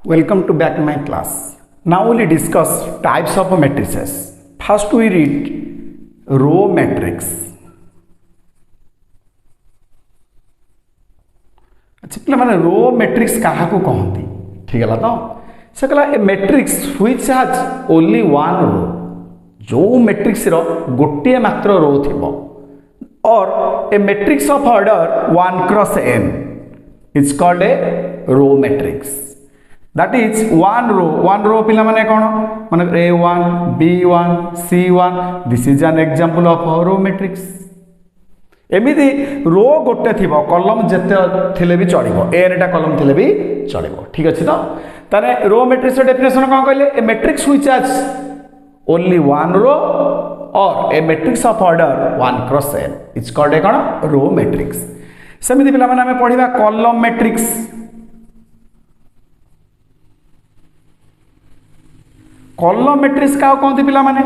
Welcome to back my class. Now we'll discuss types of matrices. First we read row matrix. अच्छा पिला माने row matrix कहा को कहती ठीक है तो से कहला a matrix which has only one row जो मैट्रिक्स रो गोटे मात्र रो थिबो और a matrix of order 1 cross n is called a row matrix. That is one row पिला माने कोन माने a1 b1 c1 this is an example of row matrix. एमिति रो गोटे थिबो कॉलम जते थिले भी चलिबो n टा कॉलम थिले भी चलिबो ठीक अछि तो ताने रो मैट्रिक्स रो डेफिनेशन कोन कहले a matrix which has only one row और a matrix of order 1 cross n is called a कोन रो मैट्रिक्स. सेमिति पिला माने हमें पढिबा कॉलम मैट्रिक्स. कॉलम मैट्रिक्स का कहते पिला माने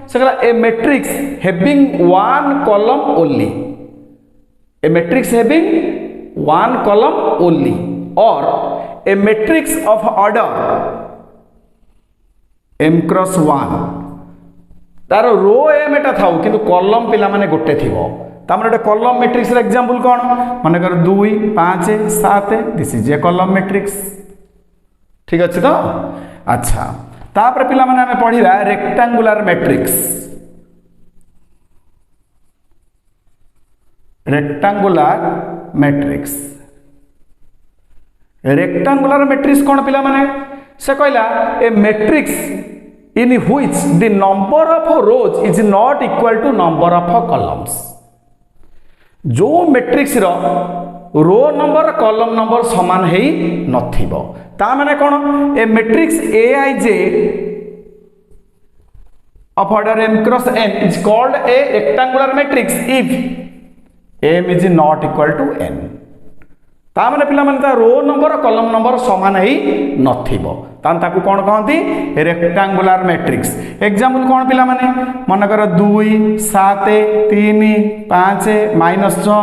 से कहला a matrix having one column only a matrix having one column only और a matrix of order m cross 1 तार रो m एटा थाउ किंतु कॉलम पिला माने गोटे थिबो तामरे गोटे कॉलम मैट्रिक्स रे एग्जांपल कोन माने कर 2 5 7 this is a column matrix ठीक अछि तो. अच्छा तापर पिला माने हमें पढिबा rectangular matrix. Rectangular matrix rectangular matrix कोन पिला माने से कहला a matrix in which the number of rows is not equal to number of columns. जो matrix row number column number समान है नथिबो ता माने कोन a matrix aij of order m cross n is called a rectangular matrix if m is not equal to n. ता माने पिला माने ता रो नंबर कॉलम नंबर समान है नथिबो तान ताकू कोन कहंती रेक्टेंगुलर मैट्रिक्स. एग्जांपल कोन पिला माने मन कर 2 7 3 5 -6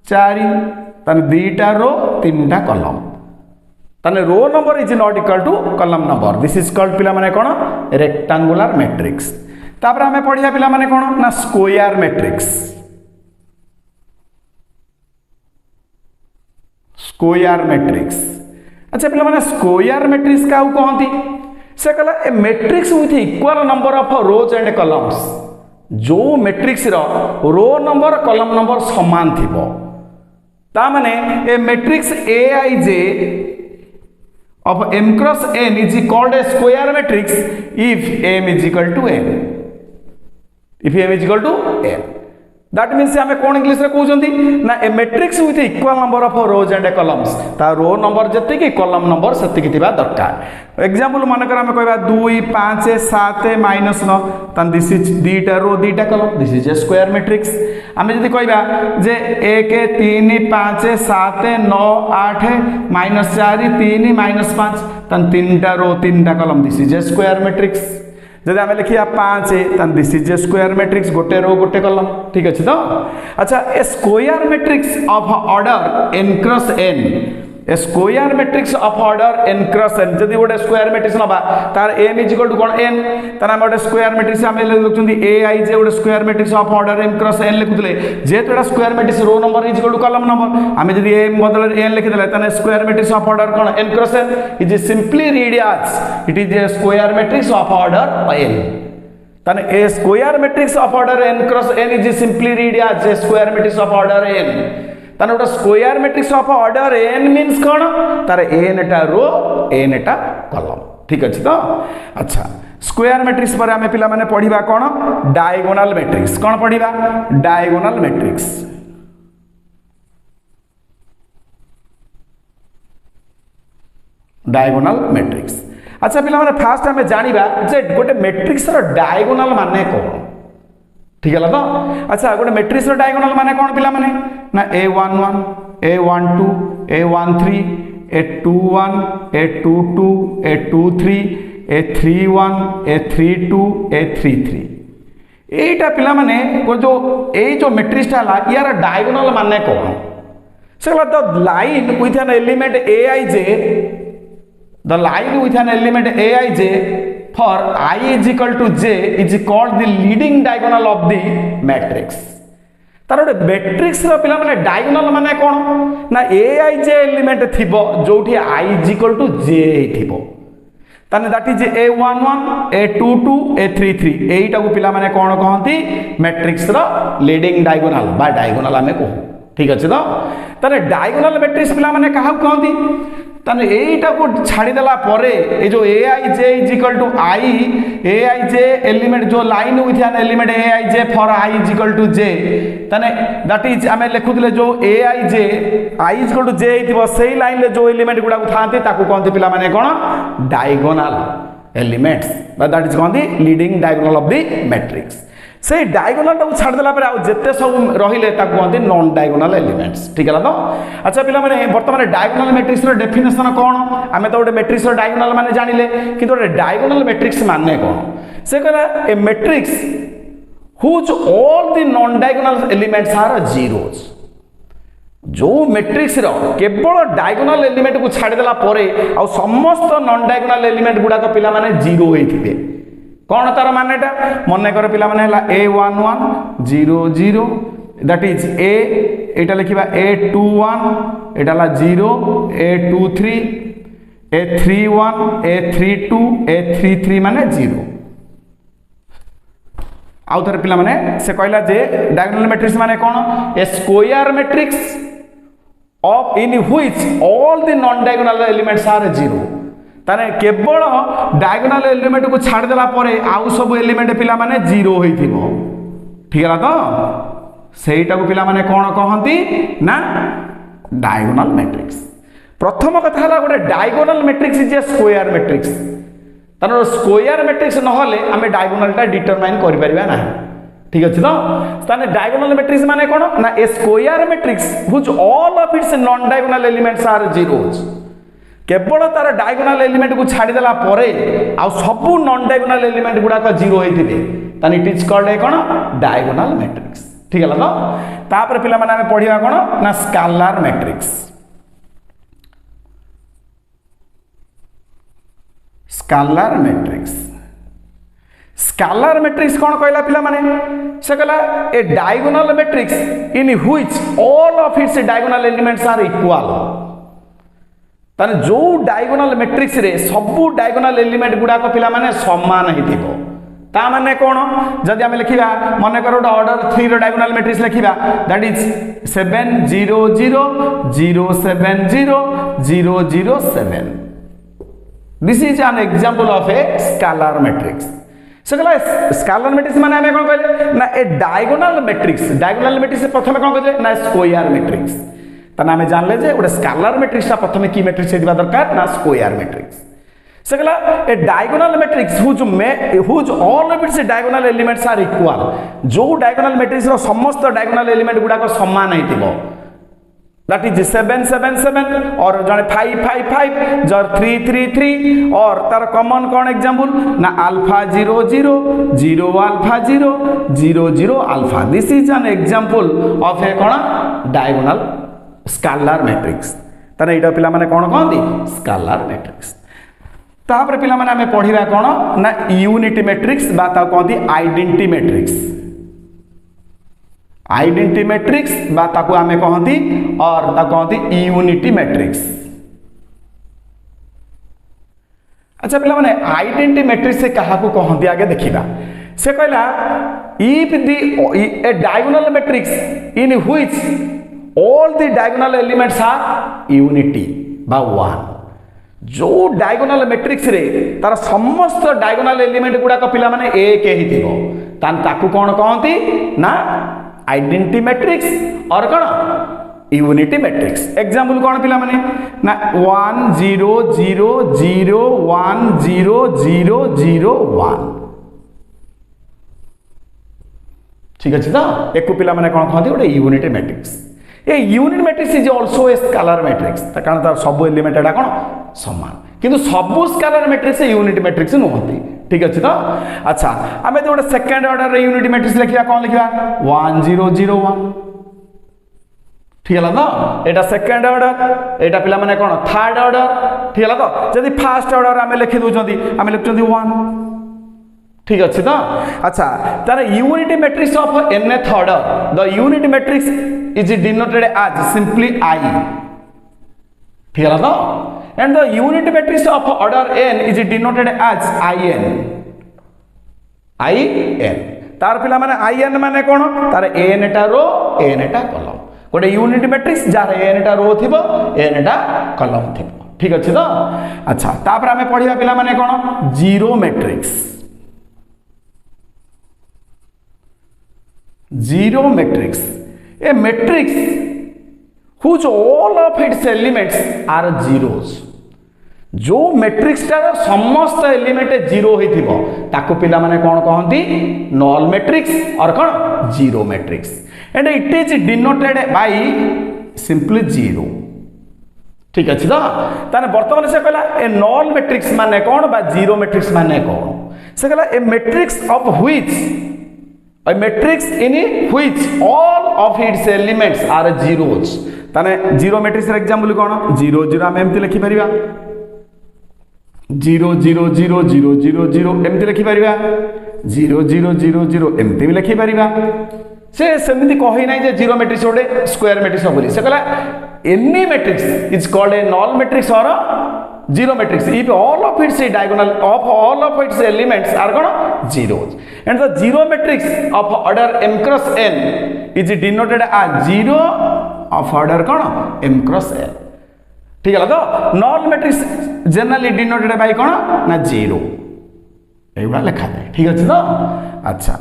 4 ताने दुईटा रो तीनटा कॉलम ताने row number is not equal to column number this is called पिला माने कोन रेक्टेंगुलर मैट्रिक्स. तापर हमें पढिया पिला माने कोन ना स्क्वायर मैट्रिक्स. स्क्वायर मैट्रिक्स अच्छा पिला माने स्क्वायर मैट्रिक्स का कहंती से कहला a matrix with equal number of rows and columns जो matrix row number column number समान थिबो ता माने a matrix aij of m cross n is called a square matrix if m is equal to n. if m is equal to n that means हमें कौन English रे कहउछंती ना a matrix with equal number of rows and columns ता row number जति कि column number सेति कि थिबा दरकार. एग्जांपल मन कर हमें कहबा 2 5 7 -9 तन दिस इज दीटा रो दीटा column this is a square matrix. हमें जदी कहबा जे 1 3 5 7 9 8 -4 3 -5 तन तीनटा रो तीनटा column this is a square matrix. जदि आम लिखिया 5 तन this is a square matrix गोटे रो गोटे कॉलम ठीक अछि तो. अच्छा a square matrix of order n cross n a square matrix of order n cross n जदि गोटे स्क्वायर मैट्रिक्स नबा तार m इज इक्वल टू कोन n तार हम गोटे स्क्वायर मैट्रिक्स हम लिखुछंती aij गोटे square matrix of order m cross n लिखुतले जेतो एटा square matrix row number is equal to column number हम जदि m बदल n लिखि देले तने स्क्वायर मैट्रिक्स ऑफ ऑर्डर कोन n cross n is simply read as it is a square matrix of order n. तने a square matrix of order n cross n is simply read as a square matrix of order n. तने ओटा square matrix of order n means कोन तार n टा रो n टा column ठीक अछि तो. अच्छा स्क्वायर मैट्रिक्स पर हमें पिला माने पढिबा कोन डायगोनल मैट्रिक्स. कोन पढिबा डायगोनल मैट्रिक्स. डायगोनल मैट्रिक्स अच्छा पिला माने फास्ट हमें जानिबा जे गोटे मैट्रिक्स रो डायगोनल माने कोन ठीक है तो. अच्छा गोटे मैट्रिक्स रो डायगोनल माने कोन पिला माने ना a11 a12 a13 a21 a22 a23 a31 a32 a33 एटा पिला माने जो मैट्रिक्स ला यार डायगोनल माने कोन So the line with an element aij, the line with an element aij for I is equal to j is called the leading diagonal of the matrix. तार गोटे matrix पिला माने diagonal माने कौन ना aij element थिबो जोठी I is equal to j थिबो ताने that is a11 a22 a33 एटा को पिला माने कौन कहंती मैट्रिक्स रो लीडिंग डायगोनाल बा डायगोनाल हमें कहू ठीक अछि तो ताने डायगोनाल मैट्रिक्स पिला माने काहा कहंती ताने एटा को छाड़ी देला परे ए जो aij is equal to I aij element जो line with an element aij for I is equal to j ताने दैट इज हमें लिखुतले जो aij I is equal to j थिबो सेही लाइन ले जो एलिमेंट गुडा थांते ताकू कहंती पिला माने कोन डायगोनाल एलिमेंट्स बा दैट इज कहंती leading diagonal of the matrix से डायगोनाल टाको छाड़ देला पर आ जेते सब रहिले ताकू कहंती नॉन डायगोनाल एलिमेंट्स ठीक है तो अच्छा पिला माने वर्तमान डायगोनाल मैट्रिक्स रो डेफिनेशन कोन हमें तो गोटे मैट्रिक्स रो डायगोनाल माने जानिले किंतु गोटे डायगोनाल मैट्रिक्स माने कोन से कहला a matrix whose all the non diagonal elements are zeros जो मैट्रिक्स रो केवल डायगोनाल एलिमेंट को छाड़ देला परे आ समस्त नॉन डायगोनाल एलिमेंट गुडा को पिला माने जीरो होइथिबे कौन तार मानेटा मन कर पिला माने हला a11 0 0 that is a Etah लिखिबा a21 एटा हला 0 a23 a31 a32 a33 माने 0 आउ थरे पिला माने से कहला जे डायगोनल मैट्रिक्स माने कोन a square matrix of in which all the non diagonal elements are 0 ताने केवल डायगोनल एलिमेंट को छाड़ देला परे आउ सब एलिमेंट पिला माने 0 होइथिबो ठीक है तो सेटा को पिला माने कोन कहंती ना डायगोनल मैट्रिक्स प्रथम कथा हला गोटे diagonal matrix is a square matrix तार स्क्वायर मैट्रिक्स न होले हमें डायगोनलटा डिटरमाइन करि परिबा ना ठीक अछि तो ताने डायगोनल मैट्रिक्स माने कोन ना a square matrix which all of its non diagonal elements are zeros केवल तार डायगोनल एलिमेंट को छाड़ी देला परे आ सब नॉन डायगोनल एलिमेंट गुडा का जीरो होइथिबे ताने it is called a cone diagonal matrix ठीक है तो तापर पिला माने हमें पढिया कोन ना scalar matrix scalar matrix scalar matrix कौन कहला पिला माने से कहला a diagonal matrix in which all of its diagonal elements are equal ताने जो डायगोनल मैट्रिक्स रे सबु डायगोनल एलिमेंट गुडा को पिला माने समान हिथिबो ता माने कोन जदि हम लिखिबा माने करो ऑर्डर 3 रो डायगोनल मैट्रिक्स लिखिबा that is 7 0 0 0 7 0 0 0 7 this is an example of a scalar matrix से कहला स्केलर मैट्रिक्स माने हमें कोन कहले ना ए डायगोनल मैट्रिक्स प्रथम कोन कहले ना स्क्वायर मैट्रिक्स तना हमें जानले जे गोटे स्केलर मैट्रिक्स प्रथम की मैट्रिक्स हेदिबा दरकार ना स्क्वायर मैट्रिक्स से कहला a diagonal matrix whose all of its diagonal elements are equal जो डायगोनल मैट्रिक्स रो समस्त डायगोनल एलिमेंट गुडा को समान हेतिबो दैट इज 7 7 7 और जने 5 5 5 जर 3 3 3 और तार कॉमन कौन एग्जांपल ना alpha 0 0 0 alpha 0 0 0 alpha this is an example of a कौन डायगोनल स्केलर मैट्रिक्स ताने एटा पिला माने कोन कहंदी स्केलर मैट्रिक्स तापर पिला माने हमें पढिबा कोन ना यूनिटी मैट्रिक्स बा ता कहंदी आइडेंटिटी मैट्रिक्स बा ताको हमें कहंदी और ता कहंदी यूनिटी मैट्रिक्स अच्छा पिला माने आइडेंटिटी मैट्रिक्स से कहा को कहंदी आगे देखिबा से कहला if the A diagonal matrix in which all the diagonal elements are unity बा 1 जो डायगोनल मैट्रिक्स रे तार समस्त डायगोनल एलिमेंट गुडा को पिला माने एक हिथिबो तान ताकू कोन कहंती ना आइडेंटिटी मैट्रिक्स और कोन यूनिटी मैट्रिक्स एग्जांपल कोन पिला माने ना 1 0 0 0 1 0 0 0 1 ठीक अछि तो एको पिला माने कोन कहंती ओटे unity matrix a unit matrix is also a scalar matrix कारण तार सब एलिमेंट एटा कोन समान किंतु सब स्केलर मैट्रिक्स यूनिट मैट्रिक्स नहती ठीक अछि तो अच्छा हमें तो सेकंड ऑर्डर रे यूनिट मैट्रिक्स लिखिया कोन लिखिया 1 0 0 1 ठीक है तो एटा सेकेंड ऑर्डर एटा पिला माने कोन थर्ड ऑर्डर ठीक है तो जदि फर्स्ट ऑर्डर आमे लिखि दोचंती आमे लिखचंती 1 ठीक अच्छे तो अच्छा तार unit matrix of nth order the unit matrix is denoted as simply I ठीक है तो and the unit matrix of order n is denoted as in तार पिला माने in माने कोन तार n टा रो n टा कॉलम गोटे यूनिट मैट्रिक्स जार n टा रो थिबो n टा कॉलम थिबो ठीक अच्छे तो अच्छा तापर आमे पढिबा पिला माने कोन zero matrix zero matrix a matrix whose all of its elements are zeros जो मैट्रिक्स टार समस्त एलिमेंट जीरो होइथिबो ताको पिला माने कोन कहंती नल मैट्रिक्स और कोन zero matrix and it is denoted by simply zero ठीक अछि तो ताने वर्तमान से कहला ए नल मैट्रिक्स माने कोन बा जीरो मैट्रिक्स माने कोन से कहला a matrix of which a matrix in which all of its elements are zeros ताने जीरो मैट्रिक्स रे एग्जांपल कोन 0 0 हम एमति लिखि परिबा 0 0 0 0 0 0 एमति लिखि परिबा 0 0 0 0 एमति भी लिखि परिबा से सेमिति कहि नै जे जीरो मैट्रिक्स ओडे स्क्वायर मैट्रिक्स बोली से कहला any matrix is called a null matrix और zero matrix if all of its diagonal of all of its elements are gonna zeros and the zero matrix of order m cross n is denoted as zero of order कौन m cross n ठीक है तो null matrix generally denoted by कौन ना zero एवढा लिखा जाए ठीक है तो अच्छा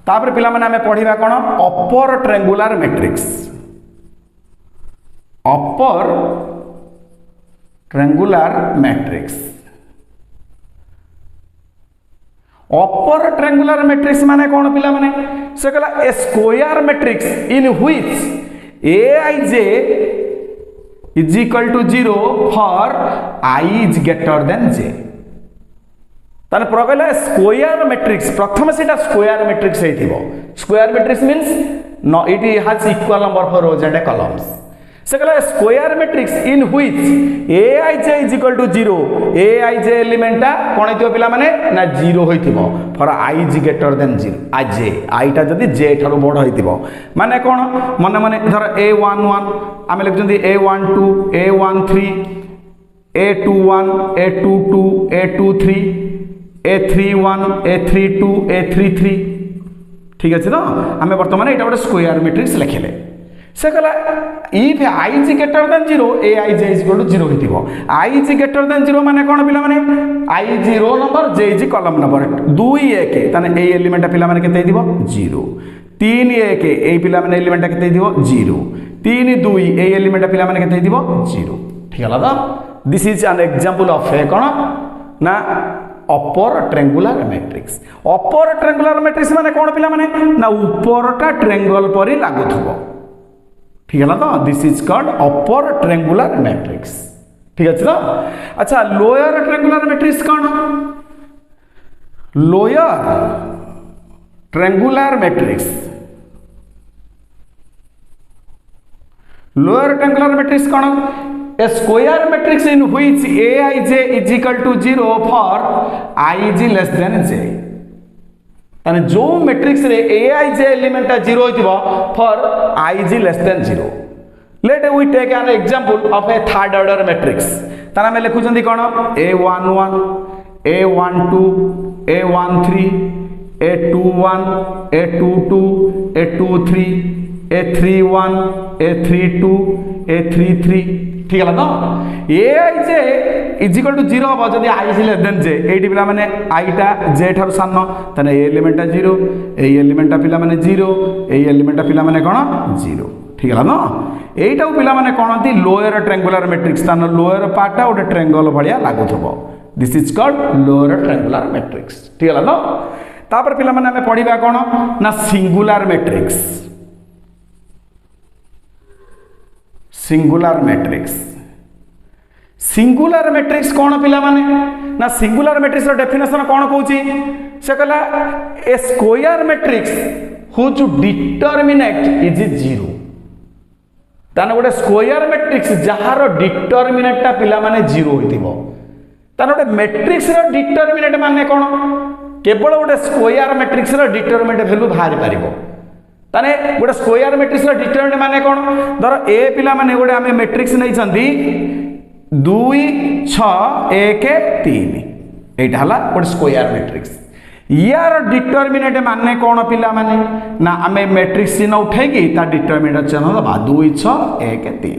तापर पिला माने हमें पढिबा कौन upper triangular matrix upper triangular matrix upper triangular matrix माने कौन पिला माने से कहला a square matrix in which aij is equal to 0 for I is greater than j ताने प्रगला स्क्वायर मैट्रिक्स प्रथम सेटा स्क्वायर मैट्रिक्स हेतिबो square matrix means no it has equal number for rows and columns से कहला square matrix in which aij is equal to 0 aij element कोन हेतिबो पिला माने ना 0 होइतिबो for I is greater than 0 aj I टा जदी j ठारो बड़ होइतिबो माने कोन माने माने धर a11 आमे लिखजंती a12 a13 a21 a22 a23 a31 a32 a33 ठीक अछि तो आमे वर्तमान एटा बड स्क्वायर मैट्रिक्स लिखले से कहला if I is greater than 0 aij is equal to 0 होइतिबो I is greater than 0 माने कोन पिला माने I is row number j is column number 2 1 ताने ए एलिमेंट पिला माने केते दिबो 0 3 1 ए पिला माने एलिमेंट केते दिबो 0 3 2 ए एलिमेंट पिला माने केते दिबो 0 ठीक हला तो this is an example of a कोन ना upper triangular matrix upper triangular matrix माने कोन पिला माने ना ऊपरटा ट्रायंगल परी लागुथबो ठीक है तो this is called upper triangular matrix ठीक है तो अच्छा लोअर ट्रायंगुलर मैट्रिक्स कौन lower triangular matrix lower triangular matrix कौन a square matrix in which aij is equal to 0 for I is less than j यानी जो मैट्रिक्स रे aij element 0 होइतिबो for I is less than 0 let we take an example of a third order matrix ताना में लिखुचंदी कोन a11 a12 a13 a21 a22 a23 a31 a32 a33 ठीक है तो aij is equal to 0 हो जदी I is less than j eighty पिला माने I टा j ठार सानो तने ए एलिमेंट 0 ए एलिमेंट पिला माने 0 ए एलिमेंट पिला माने कोन 0 ठीक है ना एटा पिला माने कोन होती लोअर ट्रायंगुलर मैट्रिक्स तानो लोअर पार्टा ओटे ट्रायंगल भलिया लागुथबो this is called lower triangular matrix ठीक है ना तापर पिला माने हमें पढिबा कोन ना singular matrix singular matrix singular matrix कौन पिला माने ना सिंगुलर मैट्रिक्स रो डेफिनेशन कौन कहूची से कहला a square matrix whose determinant is 0 ताने गोटे स्क्वायर मैट्रिक्स जार डिटरमिनेंटटा पिला माने 0 होइतिबो ताने गोटे मैट्रिक्स रो डिटरमिनेंट माने कोन केवल गोटे स्क्वायर मैट्रिक्स रो डिटरमिनेंट वैल्यू बाहर पारिबो ताने गोटे स्क्वायर मैट्रिक्स रो डिटरमिनेंट माने कोन धर ए पिला माने गोटे आमे मैट्रिक्स नै छंदी 2 6 1 3 एटा हला गोटे स्क्वायर मैट्रिक्स यार डिटरमिनेंट माने कौन पिला माने ना आमे मैट्रिक्स चिन्ह उठेगी ता डिटरमिनेंट चिन्ह दबा 2 6 1 3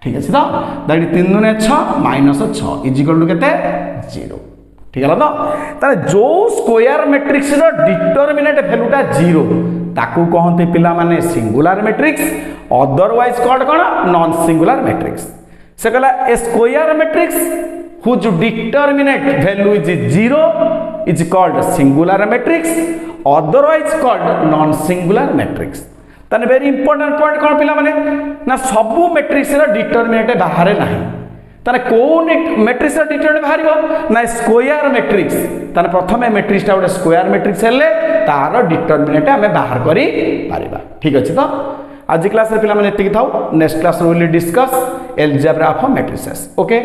ठीक अछि तो दैट 3 दुने 6 -6 इज इक्वल टू केते 0 ठीक है तो तारे जो स्क्वायर मैट्रिक्स रो डिटरमिनेंट वैल्यूटा 0 ताकू कहते पिला माने सिंगुलर मैट्रिक्स अदरवाइज कॉल्ड कोन नॉन सिंगुलर मैट्रिक्स से कहला a square matrix whose determinant value is 0 is called singular matrix otherwise called non singular matrix ताने वेरी इंपोर्टेंट पॉइंट कोन पिला माने ना सबु मैट्रिक्स रो डिटरमिनेंट बाहर नाही ताने कोन मैट्रिक्स रो डिटरमिनेंट बाहरिबो ना स्क्वायर मैट्रिक्स ताने प्रथमे मैट्रिक्स ता गोटे स्क्वायर मैट्रिक्स हेले तार डिटरमिनेंट हमें बाहर करी पारिबा ठीक अछि तो आज क्लास रे पिला माने एतिकी थाउ नेक्स्ट क्लास रे will discuss algebra of matrices okay